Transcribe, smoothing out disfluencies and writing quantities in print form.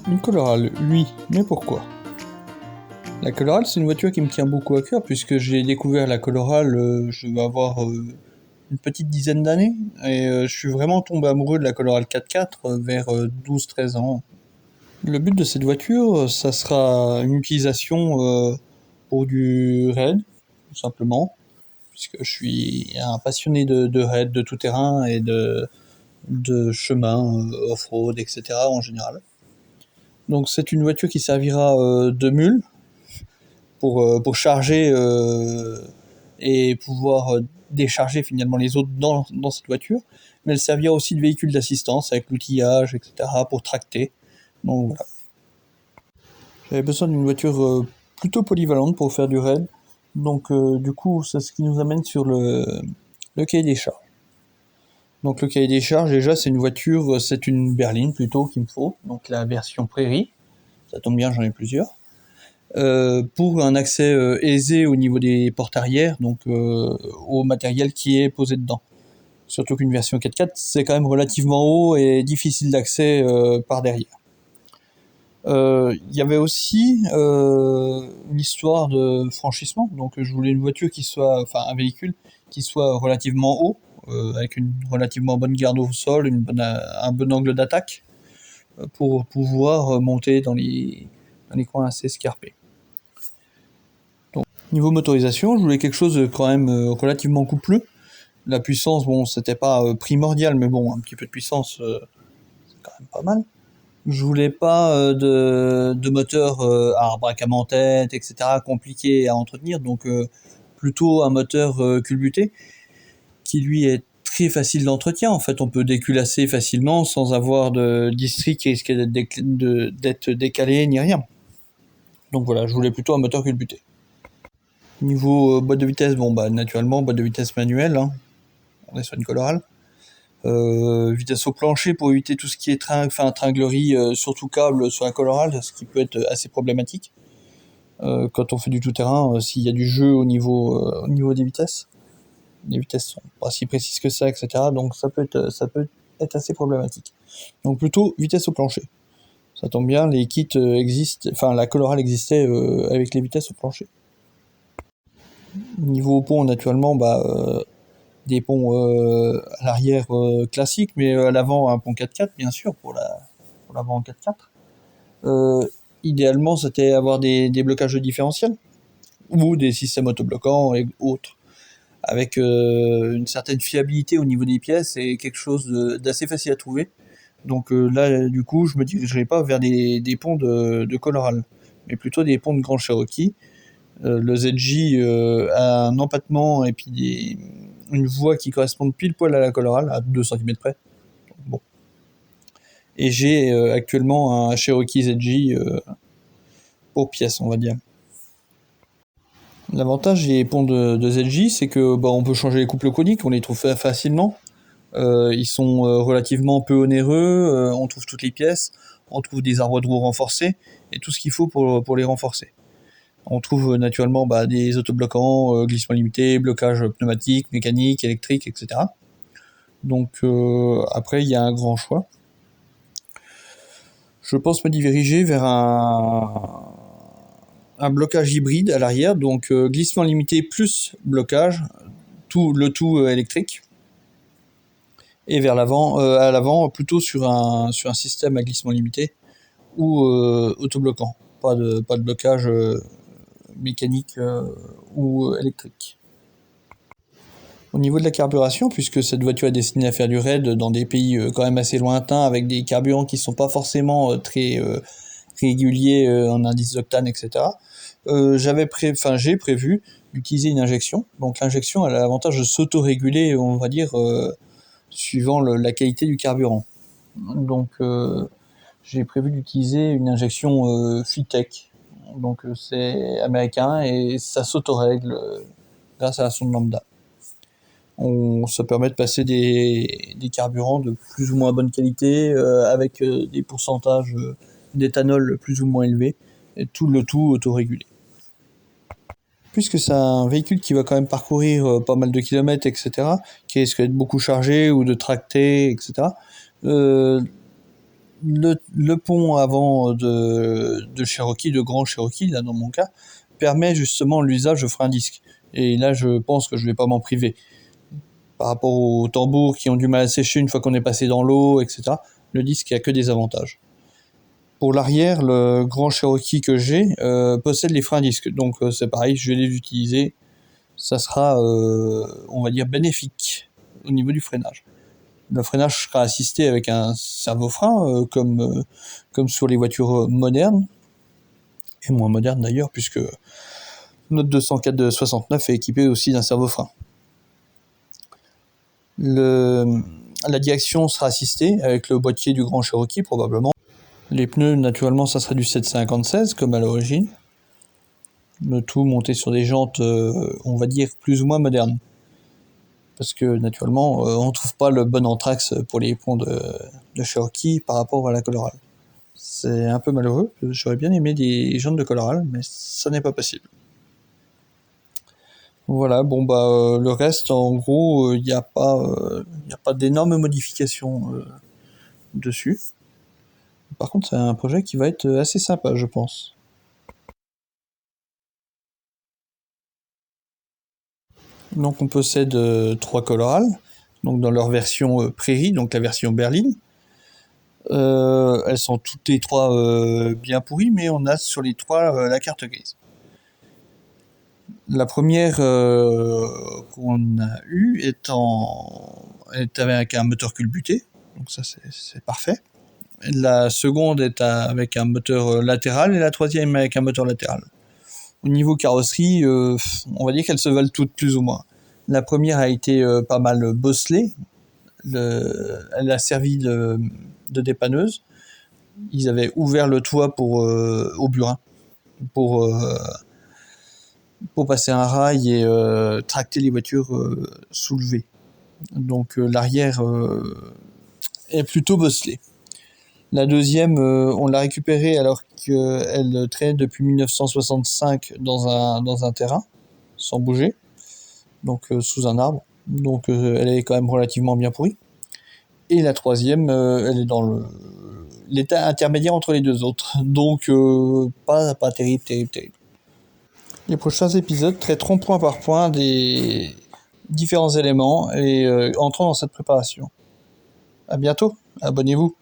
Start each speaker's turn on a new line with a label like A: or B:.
A: Une Colorale, oui, mais pourquoi? La Colorale, c'est une voiture qui me tient beaucoup à cœur, puisque j'ai découvert la Colorale, je vais avoir une petite dizaine d'années, et je suis vraiment tombé amoureux de la Colorale 4x4 vers 12-13 ans. Le but de cette voiture, ça sera une utilisation pour du raid, tout simplement, puisque je suis un passionné de raid, de tout-terrain et de chemin, off-road, etc. en général. Donc c'est une voiture qui servira de mule pour charger et pouvoir décharger finalement les autres dans cette voiture, mais elle servira aussi de véhicule d'assistance avec l'outillage, etc. pour tracter. Donc voilà. J'avais besoin d'une voiture plutôt polyvalente pour faire du raid, donc du coup c'est ce qui nous amène sur le cahier des charges. Donc le cahier des charges, déjà c'est une voiture, c'est une berline plutôt qu'il me faut, donc la version prairie, ça tombe bien, j'en ai plusieurs. Pour un accès aisé au niveau des portes arrière, donc au matériel qui est posé dedans. Surtout qu'une version 4x4, c'est quand même relativement haut et difficile d'accès par derrière. Il y avait aussi une histoire de franchissement, donc je voulais une voiture qui soit, enfin un véhicule qui soit relativement haut, avec une relativement bonne garde au sol, un bon angle d'attaque, pour pouvoir monter dans les coins assez escarpés. Niveau motorisation, je voulais quelque chose quand même relativement coupleux. La puissance, bon, c'était pas primordial, mais bon, un petit peu de puissance, c'est quand même pas mal. Je voulais pas de moteur à arbre-à-camin en tête, etc., compliqué à entretenir, donc plutôt un moteur culbuté, qui lui est très facile d'entretien. En fait, on peut déculasser facilement sans avoir de distri qui risquait d'être décalé ni rien. Donc voilà, je voulais plutôt un moteur culbuté. Niveau boîte de vitesse, bon bah naturellement boîte de vitesse manuelle, hein. On est sur une Colorale. Vitesse au plancher pour éviter tout ce qui est tringlerie, surtout câble sur la Colorale, ce qui peut être assez problématique. Quand on fait du tout-terrain, s'il y a du jeu au niveau des vitesses. Les vitesses sont pas si précises que ça, etc. Donc ça peut être assez problématique. Donc plutôt vitesse au plancher. Ça tombe bien, les kits existent, enfin la Colorale existait avec les vitesses au plancher. Niveau pont, naturellement, des ponts à l'arrière classiques, mais à l'avant un pont 4x4, bien sûr, pour l'avant 4x4. Idéalement, c'était avoir des blocages de différentiel ou des systèmes autobloquants et autres, avec une certaine fiabilité au niveau des pièces et quelque chose d'assez facile à trouver. Donc là, du coup, je me dirigerai pas vers des ponts de Colorale, mais plutôt des ponts de Grand Cherokee. Le ZJ a un empattement et puis une voie qui correspond pile poil à la Colorale, à 2 cm près. Bon. Et j'ai actuellement un Cherokee ZJ pour pièce, on va dire. L'avantage des ponts de ZJ, c'est que on peut changer les couples coniques, on les trouve facilement. Ils sont relativement peu onéreux, on trouve toutes les pièces, on trouve des arbres de roue renforcés, et tout ce qu'il faut pour les renforcer. On trouve naturellement des autobloquants, glissement limité, blocage pneumatique, mécanique, électrique, etc. Donc après, il y a un grand choix. Je pense me diriger vers un blocage hybride à l'arrière, donc glissement limité plus blocage, le tout électrique. Et vers l'avant, à l'avant, plutôt sur un système à glissement limité ou autobloquant. Pas de blocage mécanique ou électrique. Au niveau de la carburation, puisque cette voiture est destinée à faire du raid dans des pays quand même assez lointains, avec des carburants qui ne sont pas forcément très réguliers en indice d'octane, etc., j'ai prévu d'utiliser une injection. Donc l'injection, elle a l'avantage de s'auto-réguler, on va dire, suivant la qualité du carburant. Donc j'ai prévu d'utiliser une injection Fitech. Donc c'est américain et ça s'autorègle grâce à la sonde lambda. Ça permet de passer des carburants de plus ou moins bonne qualité avec des pourcentages d'éthanol plus ou moins élevés, et le tout autorégulé. Puisque c'est un véhicule qui va quand même parcourir pas mal de kilomètres, etc., qui risque d'être beaucoup chargé ou de tracter, etc., le pont avant de Cherokee, de Grand Cherokee, là dans mon cas, permet justement l'usage de frein disque. Et là, je pense que je vais pas m'en priver. Par rapport aux tambours qui ont du mal à sécher une fois qu'on est passé dans l'eau, etc., le disque a que des avantages. Pour l'arrière, le Grand Cherokee que j'ai possède les freins disques. Donc c'est pareil, je vais les utiliser. Ça sera, on va dire, bénéfique au niveau du freinage. Le freinage sera assisté avec un servo-frein, comme sur les voitures modernes, et moins modernes d'ailleurs, puisque notre 204 de 69 est équipé aussi d'un servo-frein. La direction sera assistée avec le boîtier du Grand Cherokee probablement. Les pneus, naturellement, ça sera du 756 comme à l'origine. Le tout monté sur des jantes, on va dire, plus ou moins modernes. Parce que, naturellement, on ne trouve pas le bon anthrax pour les ponts de Cherokee par rapport à la Colorado. C'est un peu malheureux. J'aurais bien aimé des jantes de Colorado, mais ça n'est pas possible. Voilà, bon bah le reste, en gros, il n'y a pas d'énormes modifications dessus. Par contre, c'est un projet qui va être assez sympa, je pense. Donc on possède 3 Colorado, donc dans leur version prairie, donc la version berline. Elles sont toutes les trois bien pourries, mais on a sur les trois la carte grise. La première qu'on a eue est avec un moteur culbuté, donc ça c'est parfait. La seconde est avec un moteur latéral et la troisième avec un moteur latéral. Au niveau carrosserie, on va dire qu'elles se valent toutes plus ou moins. La première a été pas mal bosselée. Elle a servi de dépanneuse. Ils avaient ouvert le toit au burin pour passer un rail et tracter les voitures soulevées. Donc l'arrière est plutôt bosselé. La deuxième, on l'a récupérée alors qu'elle traînait depuis 1965 dans un terrain, sans bouger, donc sous un arbre. Donc elle est quand même relativement bien pourrie. Et la troisième, elle est dans l'état intermédiaire entre les deux autres. Donc pas terrible. Les prochains épisodes traiteront point par point des différents éléments et entrant dans cette préparation. À bientôt, abonnez-vous.